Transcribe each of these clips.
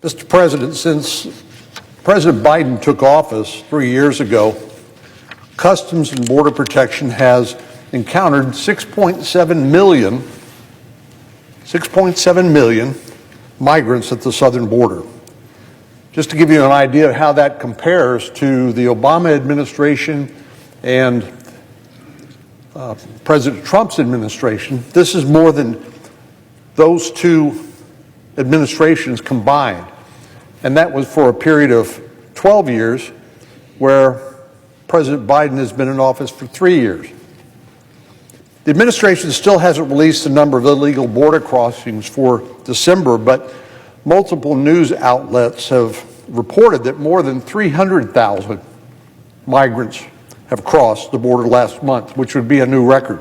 Mr. President, since President Biden took office 3 years ago, Customs and Border Protection has encountered 6.7 million migrants at the southern border. Just to give you an idea of how that compares to the Obama administration and President Trump's administration, this is more than those two administrations combined. And that was for a period of 12 years, where President Biden has been in office for 3 years. The administration still hasn't released the number of illegal border crossings for December, but multiple news outlets have reported that more than 300,000 migrants have crossed the border last month, which would be a new record.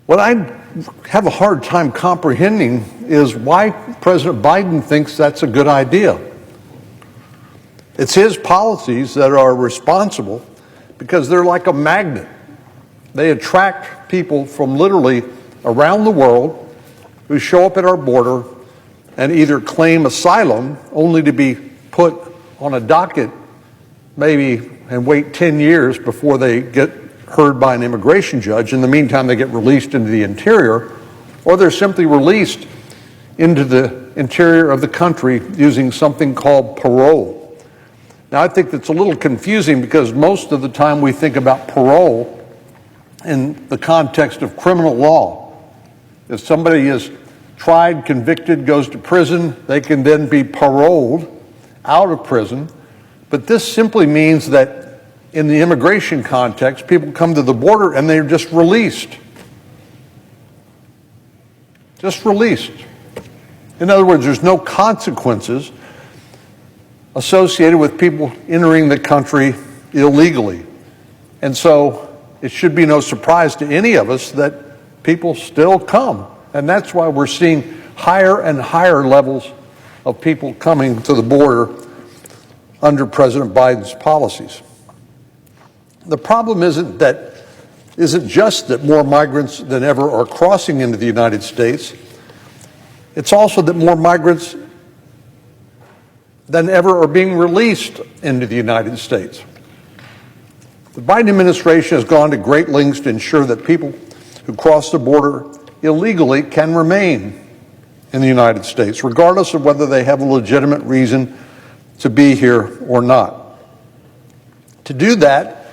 What I have a hard time comprehending is why President Biden thinks that's a good idea. It's his policies that are responsible, because they're like a magnet. They attract people from literally around the world who show up at our border and either claim asylum only to be put on a docket maybe and wait 10 years before they get heard by an immigration judge. In the meantime, they get released into the interior, or they're simply released into the interior of the country using something called parole. Now, I think that's a little confusing, because most of the time we think about parole in the context of criminal law. If somebody is tried, convicted, goes to prison, they can then be paroled out of prison. But this simply means that in the immigration context, people come to the border and they're just released. Just released. In other words, there's no consequences associated with people entering the country illegally. And so it should be no surprise to any of us that people still come. And that's why we're seeing higher and higher levels of people coming to the border under President Biden's policies. The problem isn't just that more migrants than ever are crossing into the United States. It's also that more migrants than ever are being released into the United States. The Biden administration has gone to great lengths to ensure that people who cross the border illegally can remain in the United States, regardless of whether they have a legitimate reason to be here or not. To do that,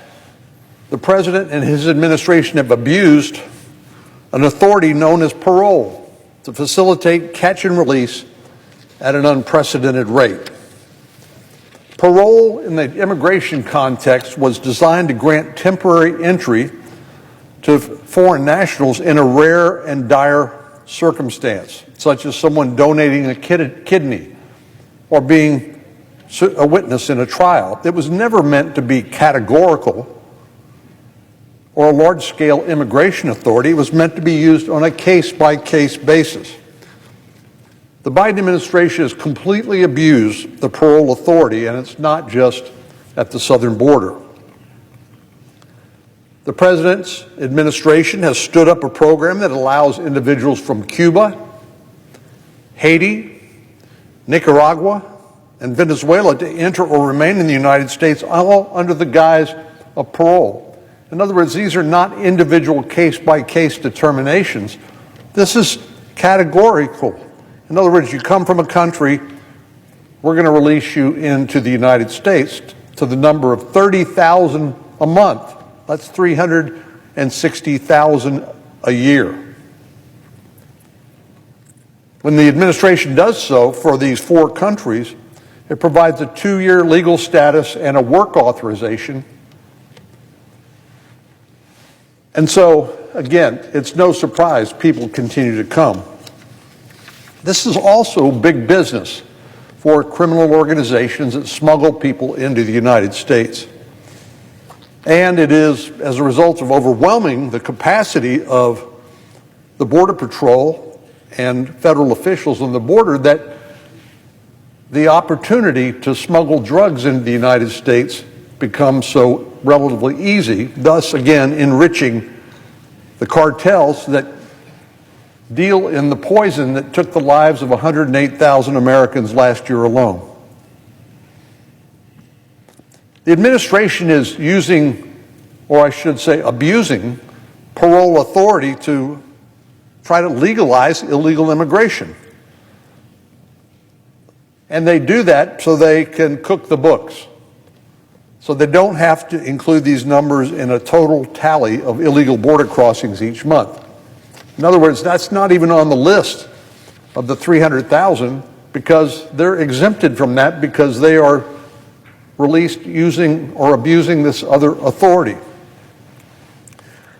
the president and his administration have abused an authority known as parole to facilitate catch and release at an unprecedented rate. Parole in the immigration context was designed to grant temporary entry to foreign nationals in a rare and dire circumstance, such as someone donating a kidney or being a witness in a trial. It was never meant to be categorical or a large-scale immigration authority. It was meant to be used on a case-by-case basis. The Biden administration has completely abused the parole authority, and it's not just at the southern border. The president's administration has stood up a program that allows individuals from Cuba, Haiti, Nicaragua, and Venezuela to enter or remain in the United States, all under the guise of parole. In other words, these are not individual case-by-case determinations. This is categorical. In other words, you come from a country, we're going to release you into the United States to the number of 30,000 a month. That's 360,000 a year. When the administration does so for these 4 countries, it provides a 2-year legal status and a work authorization. And so, again, it's no surprise people continue to come. This is also big business for criminal organizations that smuggle people into the United States. And it is as a result of overwhelming the capacity of the Border Patrol and federal officials on the border that the opportunity to smuggle drugs into the United States becomes so relatively easy, thus again enriching the cartels that deal in the poison that took the lives of 108,000 Americans last year alone. The administration is using, or I should say abusing, parole authority to try to legalize illegal immigration. And they do that so they can cook the books. So they don't have to include these numbers in a total tally of illegal border crossings each month. In other words, that's not even on the list of the 300,000 because they're exempted from that because they are released using or abusing this other authority.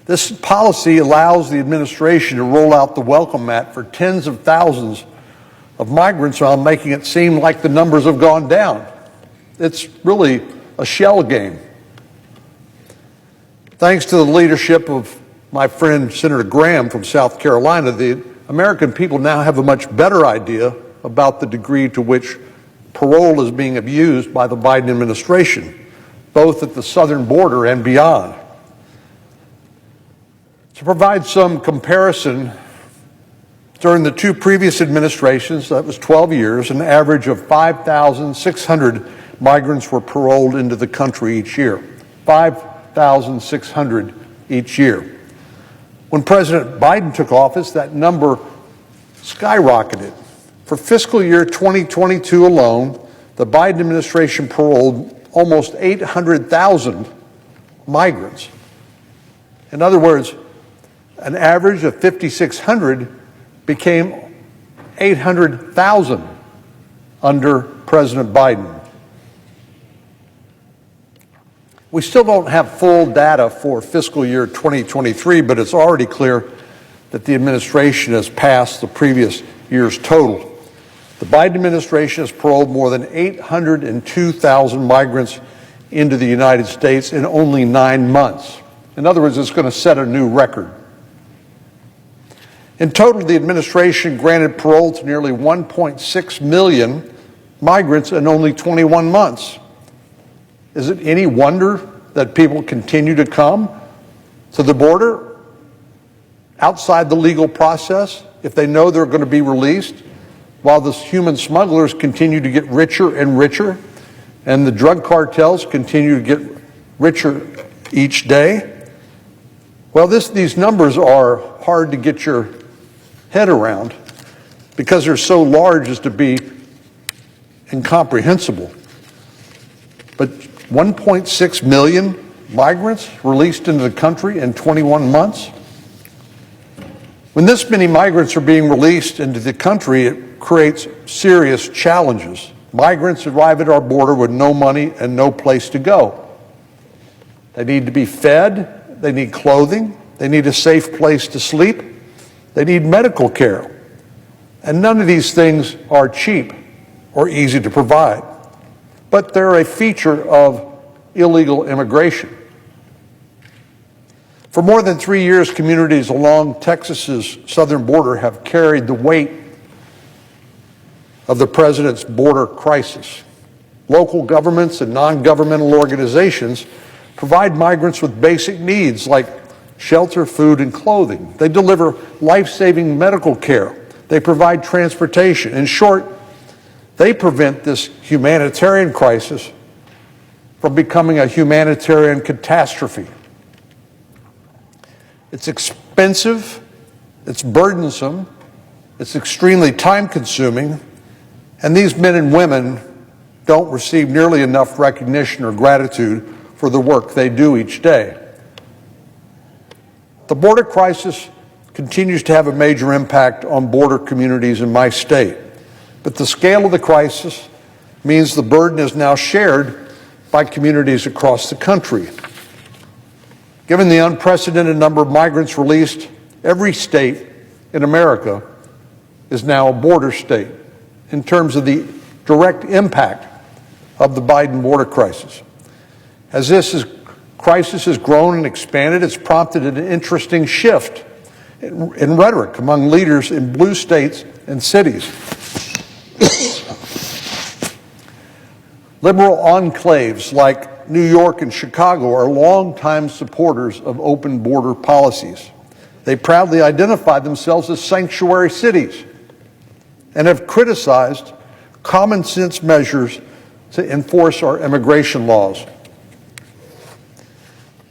This policy allows the administration to roll out the welcome mat for tens of thousands of migrants while making it seem like the numbers have gone down. It's really a shell game. Thanks to the leadership of my friend Senator Graham from South Carolina, the American people now have a much better idea about the degree to which parole is being abused by the Biden administration, both at the southern border and beyond. To provide some comparison, during the two previous administrations, that was 12 years, an average of 5,600 migrants were paroled into the country each year. 5,600 each year. When President Biden took office, that number skyrocketed. For fiscal year 2022 alone, the Biden administration paroled almost 800,000 migrants. In other words, an average of 5,600 became 800,000 under President Biden. We still don't have full data for fiscal year 2023, but it's already clear that the administration has passed the previous year's total. The Biden administration has paroled more than 802,000 migrants into the United States in only 9 months. In other words, it's going to set a new record. In total, the administration granted parole to nearly 1.6 million migrants in only 21 months. Is it any wonder that people continue to come to the border outside the legal process if they know they're going to be released, while the human smugglers continue to get richer and richer and the drug cartels continue to get richer each day? Well, these numbers are hard to get your head around because they're so large as to be incomprehensible. But 1.6 million migrants released into the country in 21 months? When this many migrants are being released into the country, it creates serious challenges. Migrants arrive at our border with no money and no place to go. They need to be fed, they need clothing, they need a safe place to sleep, they need medical care. And none of these things are cheap or easy to provide. But they're a feature of illegal immigration. For more than 3 years, communities along Texas's southern border have carried the weight of the president's border crisis. Local governments and non-governmental organizations provide migrants with basic needs like shelter, food, and clothing. They deliver life-saving medical care. They provide transportation. In short, they prevent this humanitarian crisis from becoming a humanitarian catastrophe. It's expensive, it's burdensome, it's extremely time-consuming, and these men and women don't receive nearly enough recognition or gratitude for the work they do each day. The border crisis continues to have a major impact on border communities in my state, but the scale of the crisis means the burden is now shared by communities across the country. Given the unprecedented number of migrants released, every state in America is now a border state in terms of the direct impact of the Biden border crisis. As crisis has grown and expanded, it's prompted an interesting shift in rhetoric among leaders in blue states and cities. Liberal enclaves like New York and Chicago are longtime supporters of open border policies. They proudly identify themselves as sanctuary cities and have criticized common sense measures to enforce our immigration laws.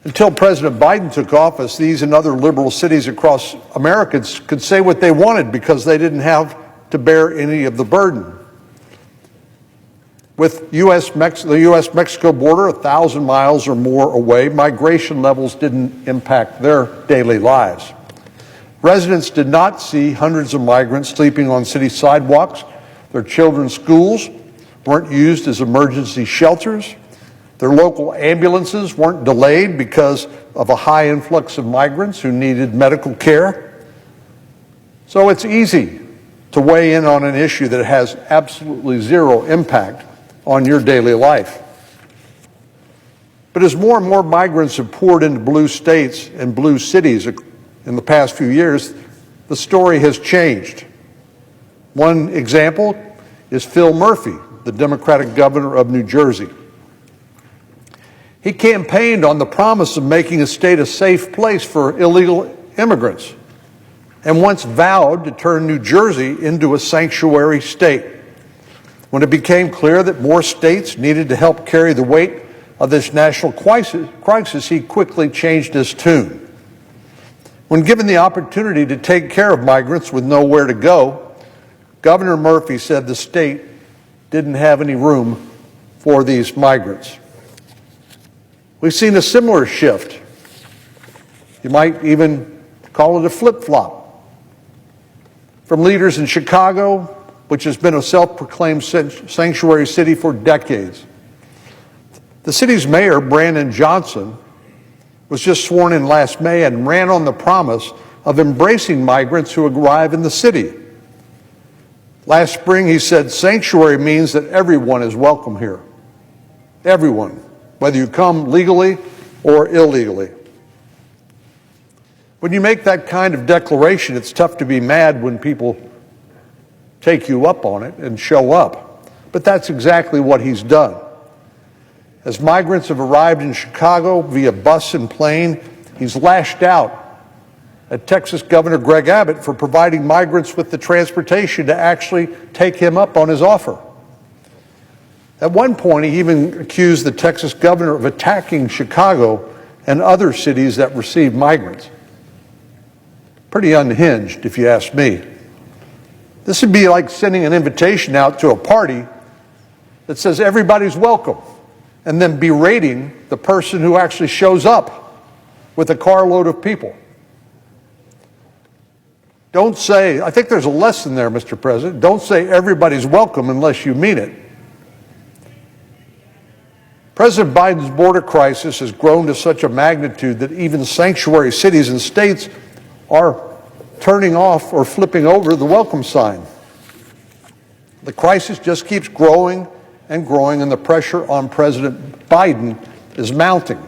Until President Biden took office, these and other liberal cities across America could say what they wanted because they didn't have to bear any of the burden. With the U.S.-Mexico border 1,000 miles or more away, migration levels didn't impact their daily lives. Residents did not see hundreds of migrants sleeping on city sidewalks. Their children's schools weren't used as emergency shelters. Their local ambulances weren't delayed because of a high influx of migrants who needed medical care. So it's easy to weigh in on an issue that has absolutely zero impact on your daily life. But as more and more migrants have poured into blue states and blue cities in the past few years, the story has changed. One example is Phil Murphy, the Democratic governor of New Jersey. He campaigned on the promise of making the state a safe place for illegal immigrants and once vowed to turn New Jersey into a sanctuary state. When it became clear that more states needed to help carry the weight of this national crisis, he quickly changed his tune. When given the opportunity to take care of migrants with nowhere to go, Governor Murphy said the state didn't have any room for these migrants. We've seen a similar shift. You might even call it a flip-flop. From leaders in Chicago, which has been a self-proclaimed sanctuary city for decades. The city's mayor, Brandon Johnson, was just sworn in last May and ran on the promise of embracing migrants who arrive in the city. Last spring, he said, sanctuary means that everyone is welcome here. Everyone, whether you come legally or illegally. When you make that kind of declaration, it's tough to be mad when people take you up on it and show up. But that's exactly what he's done. As migrants have arrived in Chicago via bus and plane, he's lashed out at Texas Governor Greg Abbott for providing migrants with the transportation to actually take him up on his offer. At one point, he even accused the Texas governor of attacking Chicago and other cities that receive migrants. Pretty unhinged, if you ask me. This would be like sending an invitation out to a party that says everybody's welcome, and then berating the person who actually shows up with a carload of people. Don't say, I think there's a lesson there, Mr. President, don't say everybody's welcome unless you mean it. President Biden's border crisis has grown to such a magnitude that even sanctuary cities and states are turning off or flipping over the welcome sign. The crisis just keeps growing and growing, and the pressure on President Biden is mounting.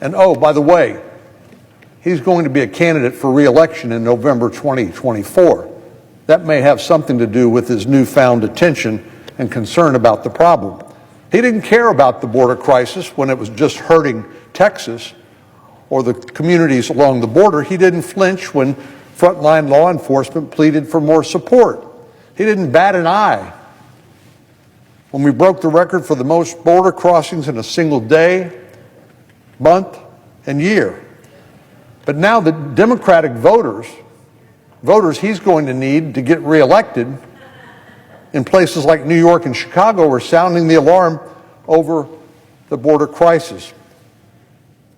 And oh, by the way, he's going to be a candidate for re-election in November 2024. That may have something to do with his newfound attention and concern about the problem. He didn't care about the border crisis when it was just hurting Texas or the communities along the border. He didn't flinch when frontline law enforcement pleaded for more support. He didn't bat an eye when we broke the record for the most border crossings in a single day, month, and year. But now the Democratic voters he's going to need to get reelected in places like New York and Chicago are sounding the alarm over the border crisis.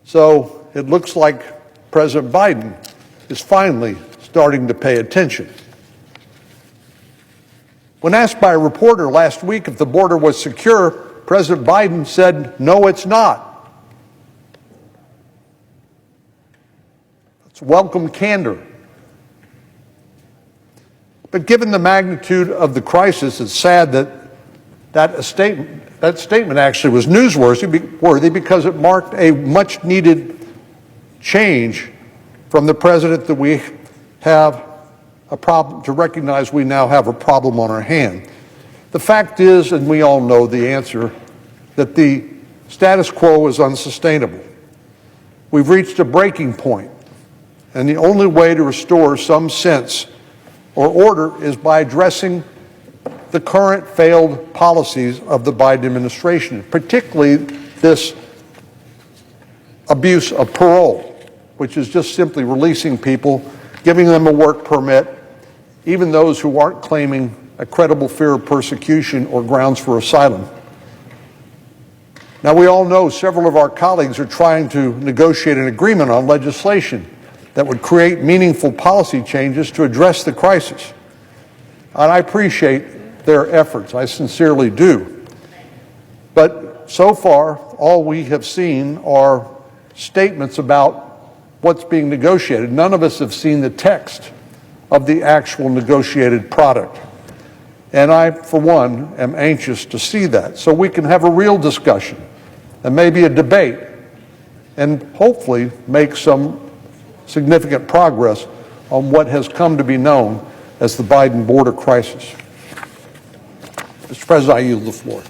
So it looks like President Biden is finally starting to pay attention. When asked by a reporter last week if the border was secure, President Biden said, "No, it's not." It's welcome candor. But given the magnitude of the crisis, it's sad that that statement actually was newsworthy because it marked a much-needed change from the president that we have a problem to recognize we now have a problem on our hand. The fact is, and we all know the answer, that the status quo is unsustainable. We've reached a breaking point, And the only way to restore some sense or order is by addressing the current failed policies of the Biden administration, particularly this abuse of parole, which is just simply releasing people, giving them a work permit, even those who aren't claiming a credible fear of persecution or grounds for asylum. Now, we all know several of our colleagues are trying to negotiate an agreement on legislation that would create meaningful policy changes to address the crisis. And I appreciate their efforts, I sincerely do. But so far, all we have seen are statements about what's being negotiated. None of us have seen the text of the actual negotiated product. And I, for one, am anxious to see that so we can have a real discussion and maybe a debate and hopefully make some significant progress on what has come to be known as the Biden border crisis. Mr. President, I yield the floor.